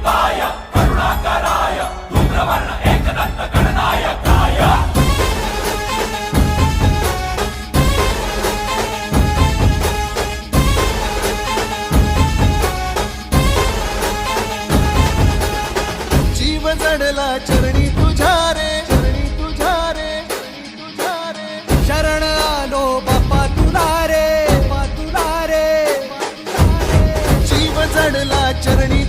रूपाय करुणाकराय धूम्रवर्ण एकदंत गणनायकाय। जीव जडला चरणी तुझ्या रे, शरण आलो बाप्पा तुला रे, जीव जडला चरणी